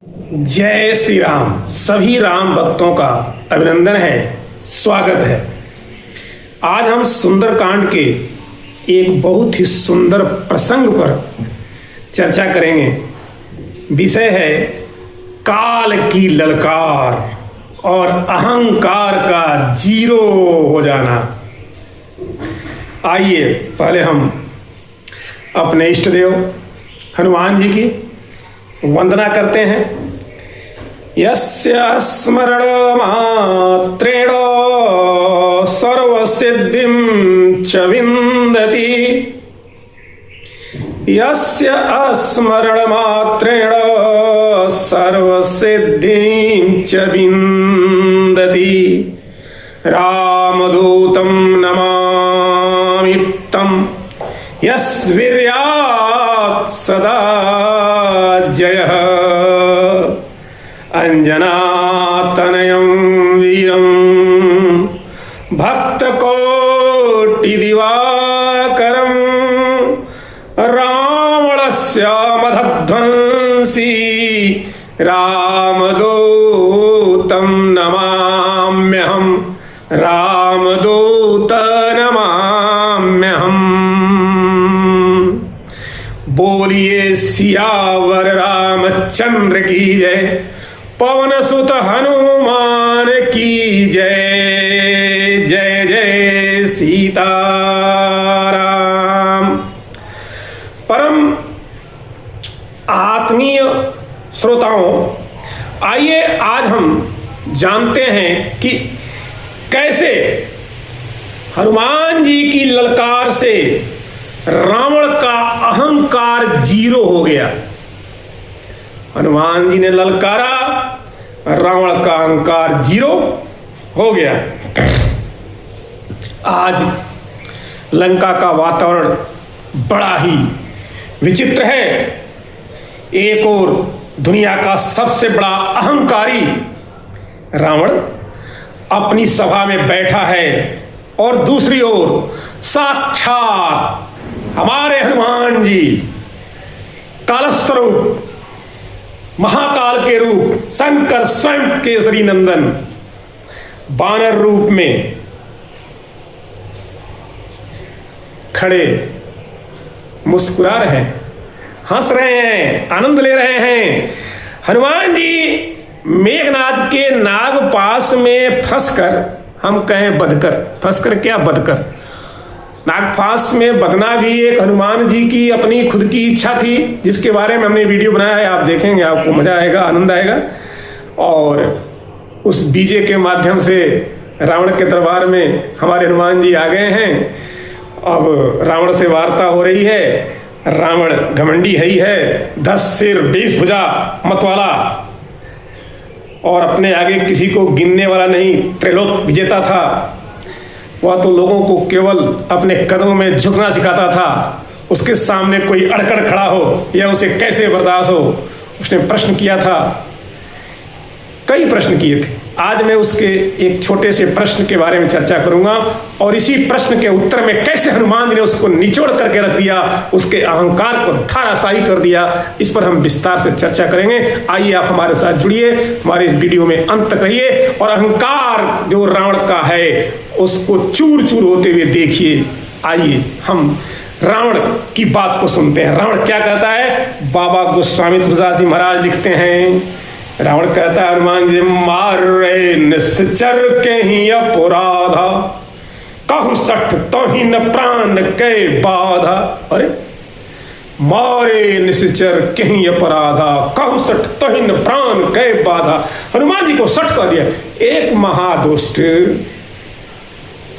जय श्री राम। सभी राम भक्तों का अभिनंदन है, स्वागत है। आज हम सुंदरकांड के एक बहुत ही सुंदर प्रसंग पर चर्चा करेंगे। विषय है काल की ललकार और अहंकार का जीरो हो जाना। आइए पहले हम अपने इष्ट देव हनुमान जी की वंदना करते हैं। यस्य स्मरण मात्रेण सर्वसिद्धिं च विन्दति। यस्य स्मरण मात्रेण सर्वसिद्धिं च विन्दति। रामदूतं नमामि तं यस्वीर्यात् सदा जयः। अंजनातनयं वीरं भक्तकोटिदिवाकरं रावणस्य मदध्वंसी रामदूतं नमाम्यहं। रामदूत नमाम्यहं। बोलिए सियावर रामचंद्र की जय। पवन सुत हनुमान की जय। जय जय सीताराम। परम आत्मीय श्रोताओं, आइए आज हम जानते हैं कि कैसे हनुमान जी की ललकार से रावण का अहंकार जीरो हो गया। हनुमान जी ने ललकारा, रावण का अहंकार जीरो हो गया। आज लंका का वातावरण बड़ा ही विचित्र है। एक ओर दुनिया का सबसे बड़ा अहंकारी रावण अपनी सभा में बैठा है और दूसरी ओर साक्षात हमारे हनुमान जी कालस्वरूप, महाकाल के रूप, शंकर स्वयं केसरी नंदन बानर रूप में खड़े मुस्कुरा रहे हैं, हंस रहे हैं, आनंद ले रहे हैं। हनुमान जी मेघनाद के नागपाश में फंसकर, हम कहें बंधकर, फंसकर क्या बंधकर, नागपाश में बंधना भी एक हनुमान जी की अपनी खुद की इच्छा थी, जिसके बारे में हमने वीडियो बनाया है। आप देखेंगे, आपको मजा आएगा, आनंद आएगा। और उस बीजे के माध्यम से रावण के दरबार में हमारे हनुमान जी आ गए हैं। अब रावण से वार्ता हो रही है। रावण घमंडी है ही है, 10 सिर 20 भुजा मतवाला, और अपने आगे किसी को गिनने वाला नहीं, त्रैलोक विजेता था। वह तो लोगों को केवल अपने कदमों में झुकना सिखाता था। उसके सामने कोई अड़कड़ खड़ा हो या उसे कैसे बर्दाश्त हो, उसने प्रश्न किया था, कई प्रश्न किए थे। आज मैं उसके एक छोटे से प्रश्न के बारे में चर्चा करूंगा और इसी प्रश्न के उत्तर में कैसे हनुमान जी ने उसको निचोड़ करके रख दिया, उसके अहंकार को धाराशायी कर दिया, इस पर हम विस्तार से चर्चा करेंगे। आइए आप हमारे साथ जुड़िए, हमारे इस वीडियो में अंत तक रहिए और अहंकार जो रावण का है उसको चूर चूर होते हुए देखिए। आइए हम रावण की बात को सुनते हैं। रावण क्या कहता है? बाबा गोस्वामी तुलसीदास जी महाराज लिखते हैं, रावण कहता है हनुमान जी, मारे निश्चर के ही अपराधा, कहु सठ तो ही न प्राण के बाधा। अरे मारे निश्चर के ही अपराधा, कहु सठ तो ही न प्राण के बाधा। हनुमान जी को सठ कर दिया। एक महादुष्ट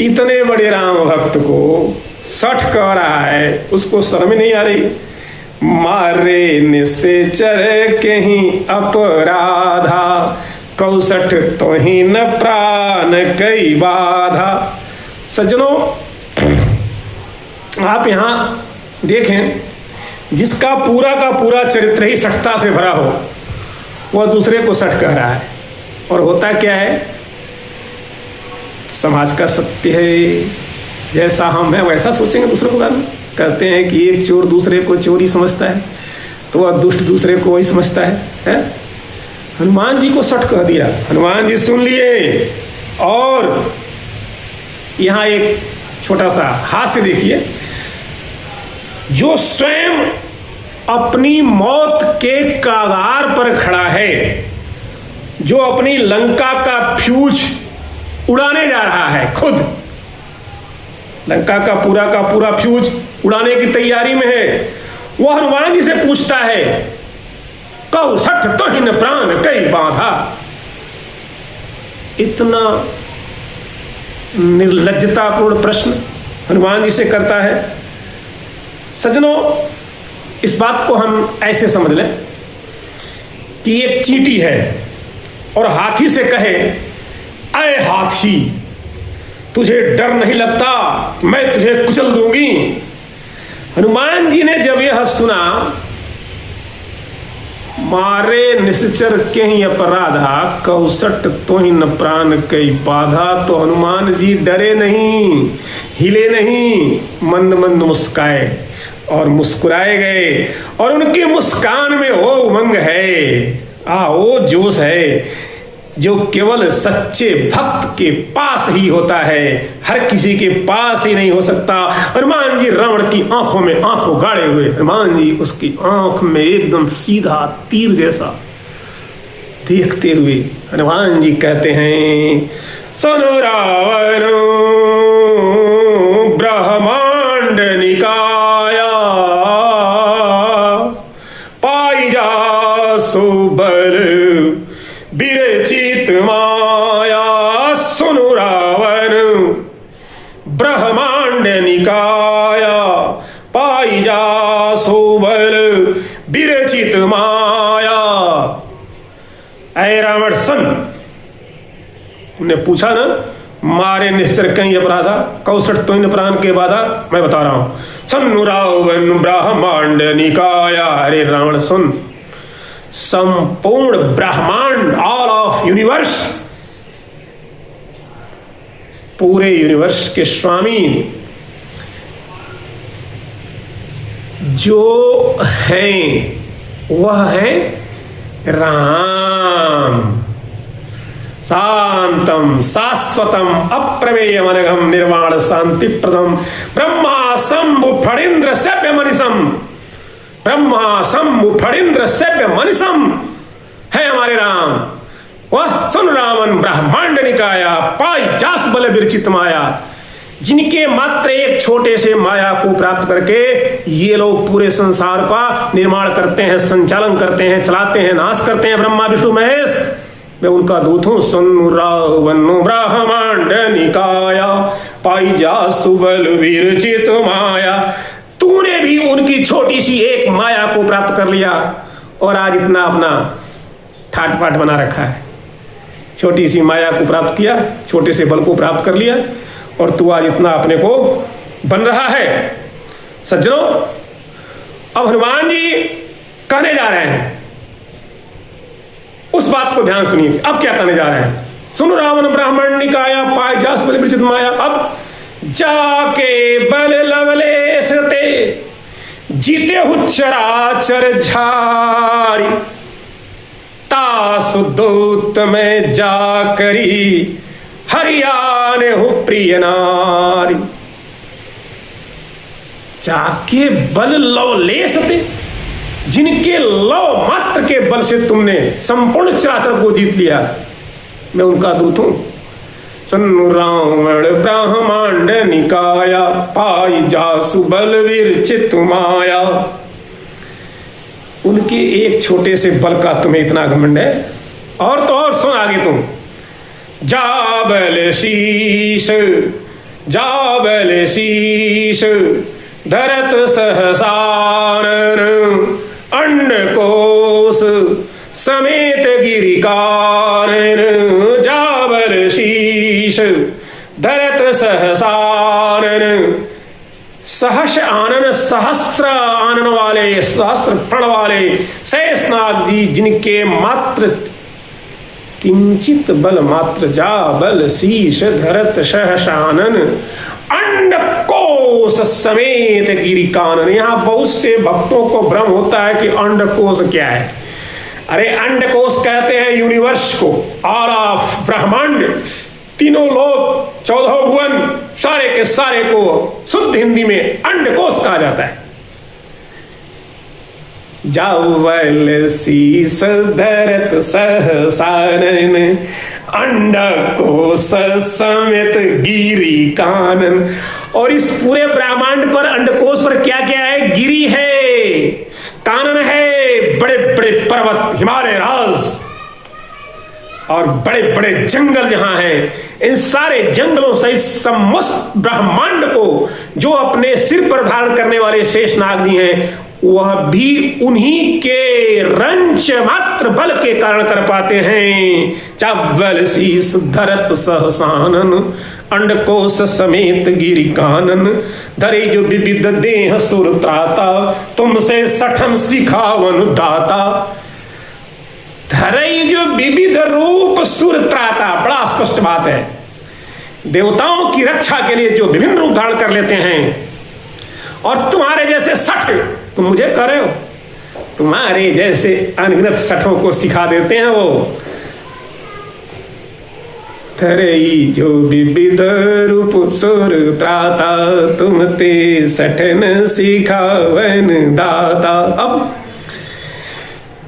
इतने बड़े राम भक्त को सठ कह रहा है, उसको शर्म नहीं आ रही। मारे निश्चर के ही अपराधा, कौसठ तो ही न प्राण कई बाधा। सज्जनों, आप यहाँ देखें, जिसका पूरा का पूरा चरित्र ही सठता से भरा हो, वह दूसरे को सठ कह रहा है। और होता क्या है? समाज का सत्य है, जैसा हम हैं वैसा सोचेंगे दूसरे को। कहते हैं कि एक चोर दूसरे को चोरी समझता है, तो वह दुष्ट दूसरे को वही समझता है? हनुमान जी को सट कह दिया। हनुमान जी सुन लिए और यहां एक छोटा सा हास्य देखिए। जो स्वयं अपनी मौत के कगार पर खड़ा है, जो अपनी लंका का फ्यूज उड़ाने जा रहा है, खुद लंका का पूरा फ्यूज उड़ाने की तैयारी में है, वो हनुमान जी से पूछता है, कौ सठ तोहिन प्राण कई बाधा। इतना निर्लज्जतापूर्ण प्रश्न हनुमान जी से करता है। सज्जनों, इस बात को हम ऐसे समझ लें कि एक चींटी है और हाथी से कहे, अय हाथी, तुझे डर नहीं लगता, मैं तुझे कुचल दूंगी। हनुमान जी ने जब यह सुना, मारे निश्चर के ही अपराधा, कौसट तो ही न प्राण कई बाधा। तो हनुमान जी डरे नहीं, हिले नहीं, मंद मंद मुस्काए और मुस्कुराए गए। और उनकी मुस्कान में वो उमंग है, वो जोश है जो केवल सच्चे भक्त के पास ही होता है, हर किसी के पास ही नहीं हो सकता। हनुमान जी रावण की आंखों में आंखों गाड़े हुए, हनुमान जी उसकी आंख में एकदम सीधा तीर जैसा देखते हुए हनुमान जी कहते हैं, सुनो रावण ब्रह्मांड निकाया, पाई जा सुबल विरचित माया। सुनु रावण ब्रह्मांड निकाया, पाई जा सोबल विरचित माया। ऐ रावण सुन, तुमने पूछा ना, मारे निश्चर कहीं अपराधा, कौसठ तो इन प्राण के बाधा। मैं बता रहा हूं, सुनु रावण ब्रह्मांड निकाया। अरे रावण सुन, संपूर्ण ब्रह्मांड, ऑल ऑफ यूनिवर्स, पूरे यूनिवर्स के स्वामी जो हैं वह है राम। शांतम शाश्वतम अप्रमेयम अनघम निर्वाण शांति प्रदम ब्रह्मा शंभु फणीन्द्र सभ्य मनीषम। ब्रह्मा शंभु फणीन्द्र सभ्य मनीषम है हमारे राम। वह सुन रावण ब्रह्मांड निकाया, पाई जास बल विरचित माया। जिनके मात्र एक छोटे से माया को प्राप्त करके ये लोग पूरे संसार का निर्माण करते हैं, संचालन करते हैं, चलाते हैं, नाश करते हैं, ब्रह्मा विष्णु महेश। मैं उनका दूत हूं। सुन रावण ब्रह्मांड निकाया, पाई जासु बल विरचित माया। तूने भी उनकी छोटी सी एक माया को प्राप्त कर लिया और आज इतना अपना ठाट पाट बना रखा है। छोटी सी माया को प्राप्त किया, छोटे से बल को प्राप्त कर लिया और तू आज इतना अपने को बन रहा है। सज्जनों, अब हनुमान जी कहने जा रहे हैं, उस बात को ध्यान सुनिए। अब क्या कहने जा रहे हैं? सुन रावण ब्राह्मण निकाया, पाय जास बल विरचित माया। अब जाके बल लवलेश ते, जीते हु चराचर झारी। तासु दूत में जाकरी, हरियाने हो प्रिय नारी। जाके बल लवलेश ते, जिनके लव मात्र के बल से तुमने संपूर्ण चराचर को जीत लिया, मैं उनका दूत हूं। सुन रावण ब्रह्मांड निकाया, पाई जासु बल विरचित माया। उनके एक छोटे से बल का तुम्हें इतना घमंड है। और तो और सुन आगे तुम, जाबल शीश, जाबल शीश धरत सहसानन, अंडकोश समेत गिरिकानन। जाबल शीश धरत सहसानन, सहस आनन, सहस्त्र आनन वाले, सहस्त्र फण वाले शेषनाग जी, जिनके मात्र किंचित बल मात्र, जा बल शीश धरत सहसानन, अंडकोश समेत गिरिकानन। यहां बहुत से भक्तों को भ्रम होता है कि अंडकोश क्या है। अरे अंडकोश कहते हैं यूनिवर्स को, ऑल ऑफ ब्रह्मांड, तीनों लोग, 14 भुवन, सारे के सारे को शुद्ध हिंदी में अंडकोश कहा जाता है। जावल शीस धरत सहसानन, अंडकोश समेत गिरी कानन। और इस पूरे ब्रह्मांड पर, अंडकोश पर क्या क्या है? गिरी है, कानन है, बड़े बड़े पर्वत, हिमालय राज, और बड़े बड़े जंगल जहां हैं। इन सारे जंगलों सहित समस्त ब्रह्मांड को जो अपने सिर पर धारण करने वाले शेषनाग जी हैं, वह भी उन्हीं के रंच मात्र बल के कारण कर पाते हैं। चावल शीस धरत सहसानन, अंडकोश समेत गिरि कानन, धरे जो विविध देह सुर त्राता, तुमसे सठन सिखावन दाता। धरे जो विविध रूप सुर त्राता, बड़ा स्पष्ट बात है। देवताओं की रक्षा के लिए जो विभिन्न रूप धारण कर लेते हैं, और तुम्हारे जैसे सठ, तुम मुझे कर रहे हो, तुम्हारे जैसे अनगिनत सठों को सिखा देते हैं वो। धरई जो विविध रूप सुर त्राता, तुम ते सठन सिखावन दाता। अब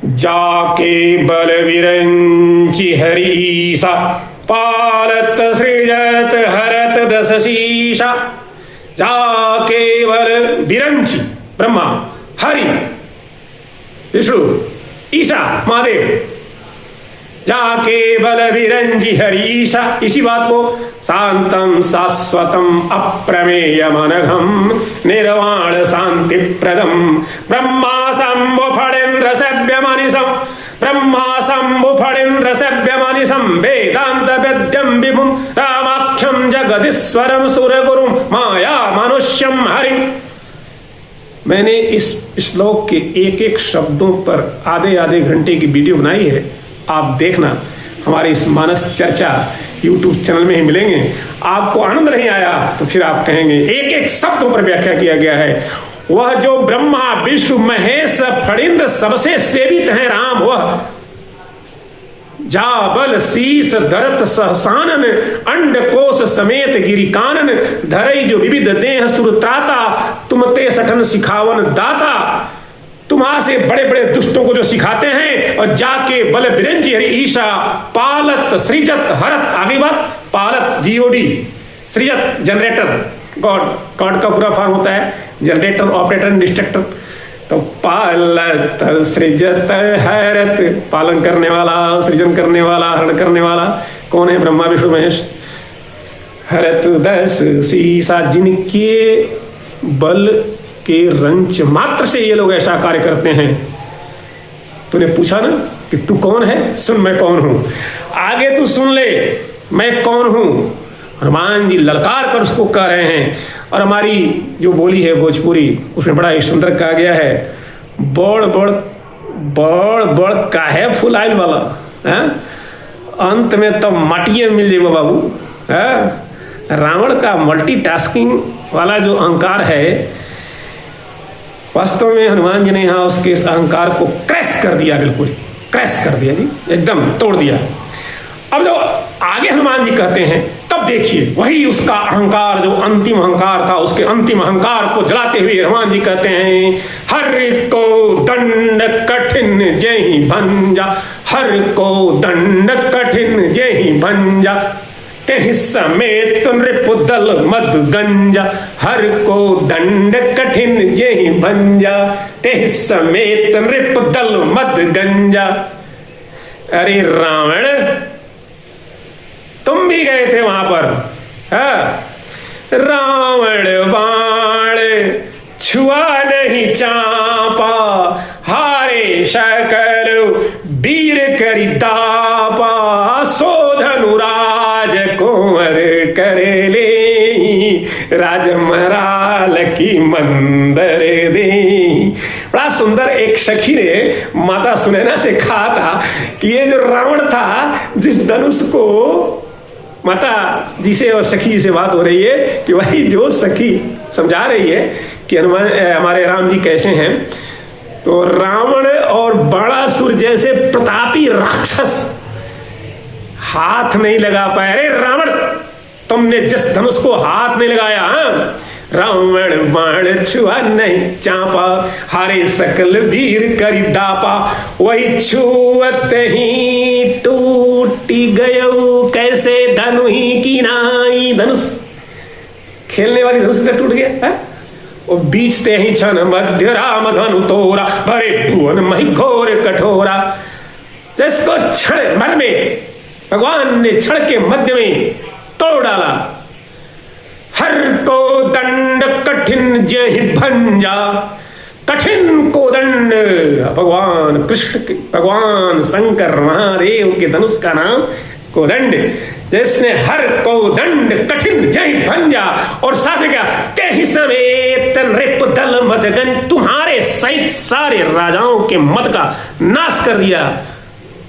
जाके बल विरंचि हरीसा, पालत सृजत हरत दस शीशा। जाके बल विरंचि, ब्रह्मा, हरि, विष्णु, ईशा, महादेव, जाके बल विरंजि हरीशा। इसी बात को शांतम शाश्वतम अप्रमेयम अनघम निर्वाण शांति प्रदम ब्रह्मा शंभु फणेन्द्र सभ्य मनिषम, ब्रह्मा शंभु फणेन्द्र सभ्य मनिषम, वेदांत वेद्यम विभुम रामाख्यम जगदीश्वरम सुरगुरुम माया मनुष्यम हरिम। मैंने इस श्लोक के एक एक शब्दों पर आधे आधे घंटे की वीडियो बनाई है, आप देखना। हमारे इस मानस चर्चा YouTube चैनल में ही मिलेंगे। आपको आनंद नहीं आया तो फिर आप कहेंगे, एक एक शब्दों पर व्याख्या किया गया है। वह जो ब्रह्मा विष्णु महेश फणीन्द्र सबसे सेवित हैं राम, वह जाबल शीस धरत सहसानन, अंडकोश समेत गिरि कानन, धरई जो विविध देह सुरत्राता, तुम ते सठन सिखावन दाता। तुम्हां से बड़े बड़े दुष्टों को जो सिखाते हैं, और जाके बल बिरंजी हरि ईशा, पालत सृजत हरत। आगे बात, पालत जीओडी, सृजत जनरेटर, गॉड, गॉड का पूरा फॉर्म होता है जनरेटर, ऑपरेटर, डिस्ट्रक्टर। तो पालत सृजत हरत, पालन करने वाला, सृजन करने वाला, हरण करने वाला कौन है? ब्रह्मा विष्णु महेश। हरत दस शीशा, जिनके बल के रंच मात्र से ये लोग ऐसा कार्य करते हैं। तूने पूछा ना कि तू कौन है? सुन, मैं कौन हूं। आगे तू सुन ले, मैं कौन हूं। हनुमान जी ललकार कर उसको कह रहे हैं। और हमारी जो बोली है भोजपुरी, उसमें बड़ा ही सुंदर कहा गया है, बड़ बड़ बड़ बड़ काहे फुलाइल वाला है, अंत में तो माटिए मिल जाएगा बाबू। रावण का मल्टीटास्किंग वाला जो अहंकार है, वास्तव में हनुमान जी ने यहाँ उसके इस अहंकार को क्रैश कर दिया, बिल्कुल क्रैश कर दिया जी, एकदम तोड़ दिया। अब जो आगे हनुमान जी कहते हैं, तब देखिए वही उसका अहंकार, जो अंतिम अहंकार था, उसके अंतिम अहंकार को जलाते हुए हनुमान जी कहते हैं, हर को दंड कठिन जय भंजा, हर को दंड कठिन जय भंजा, तेहि समेत नृपदल मद गंजा, हर को दंड कठिन जय भंजा, तेहि समेत नृपदल मद गंजा। अरे रावण, तुम भी गए थे वहां पर। रावण बाण छुआ नहीं चापा, हारे सकल वीर करी दापा, सोधनुराज कुंवर करे ले, राजमराल की मंदर दे। बड़ा सुंदर एक सखी ने माता सुनैना से कहा था कि ये जो रावण था, जिस धनुष को, माता जी से और सखी जी से बात हो रही है कि वही जो सखी समझा रही है कि हमारे राम जी कैसे हैं, तो रावण और बाणासुर जैसे राक्षस हाथ नहीं लगा पाया। अरे रावण, तुमने जिस धनुष को हाथ नहीं लगाया, हाँ? रावण बाण छुआ नहीं चापा, हारे सकल वीर करी दापा, वही छुअत ही टूटी गयो, कैसे धनु ही की नाई। धनुष खेलने वाली धनुष टूट गया है? वो बीचते ही क्षण मध्य राम धनु तोरा, भरे भुवन मही घोर कठोरा। जिसको क्षण भर में भगवान ने क्षण के मध्य में तोड़ डाला। हर को दंड कठिन जय भंजा, कठिन को दंड भगवान कृष्ण, भगवान शंकर महादेव के धनुष का नाम कोदंड। जिसने हर को दंड कठिन जय भंजा, और साथ क्या, ते ही समेत नृप दल मदगन, तुम्हारे सहित सारे राजाओं के मत का नाश कर दिया।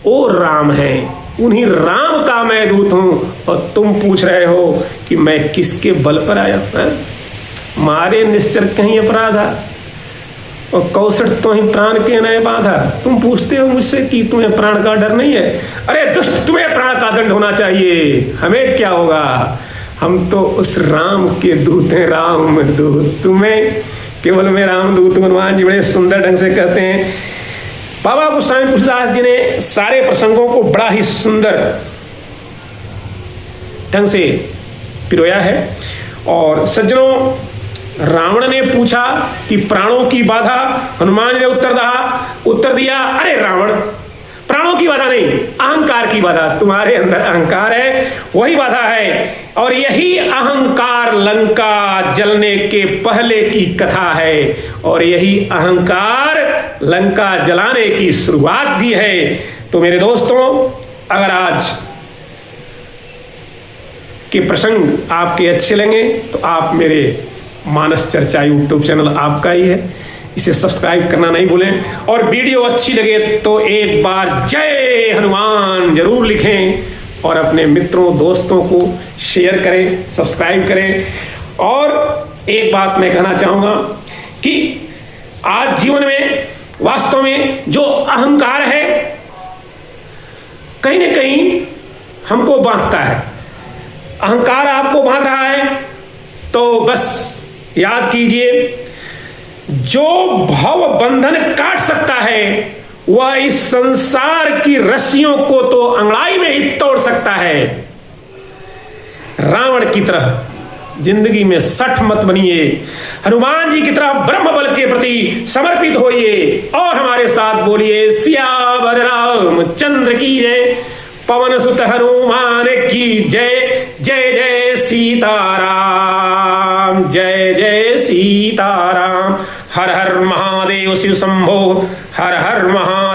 ओ राम है, उन्हीं राम का मैं दूत हूं, और तुम पूछ रहे हो कि मैं किसके बल पर आया? मारे निश्चर कहीं अपराधा, और कौशट तो ही प्राण के नए बाधा। तुम पूछते हो मुझसे कि तुम्हें प्राण का डर नहीं है? अरे दुष्ट, तुम्हें प्राण का दंड होना चाहिए, हमें क्या होगा? हम तो उस राम के दूत हैं, राम दूत। तुम्हें केवल मैं राम दूत। हनुमान जी बड़े सुंदर ढंग से कहते हैं। बाबा गोस्वामी तुलसीदास जी ने सारे प्रसंगों को बड़ा ही सुंदर ढंग से पिरोया है। और सज्जनों, रावण ने पूछा कि प्राणों की बाधा, हनुमान ने उत्तर दिया, अरे रावण, प्राणों की बाधा नहीं, अहंकार की बाधा। तुम्हारे अंदर अहंकार है, वही बाधा है। और यही अहंकार लंका जलने के पहले की कथा है, और यही अहंकार लंका जलाने की शुरुआत भी है। तो मेरे दोस्तों, अगर आज के प्रसंग आपके अच्छे लगे तो आप मेरे मानस चर्चा यूट्यूब चैनल आपका ही है, इसे सब्सक्राइब करना नहीं भूलें। और वीडियो अच्छी लगे तो एक बार जय हनुमान जरूर लिखें, और अपने मित्रों दोस्तों को शेयर करें, सब्सक्राइब करें। और एक बात मैं कहना चाहूँगा कि आज जीवन में वास्तव में जो अहंकार है, कहीं ना कहीं हमको बांधता है। अहंकार आपको बांध रहा है तो बस याद कीजिए, जो भव बंधन काट सकता है वह इस संसार की रस्सियों को तो अंगड़ाई में ही तोड़ सकता है। रावण की तरह जिंदगी में सठ मत बनिए, हनुमान जी की तरह ब्रह्म बल के प्रति समर्पित होइए, और हमारे साथ बोलिए सियावर रामचंद्र की जय, पवन सुत हनुमान की जय। जय जय सीताराम, जय जय सीताराम। हर हर महादेव शिव शंभो, हर हर महा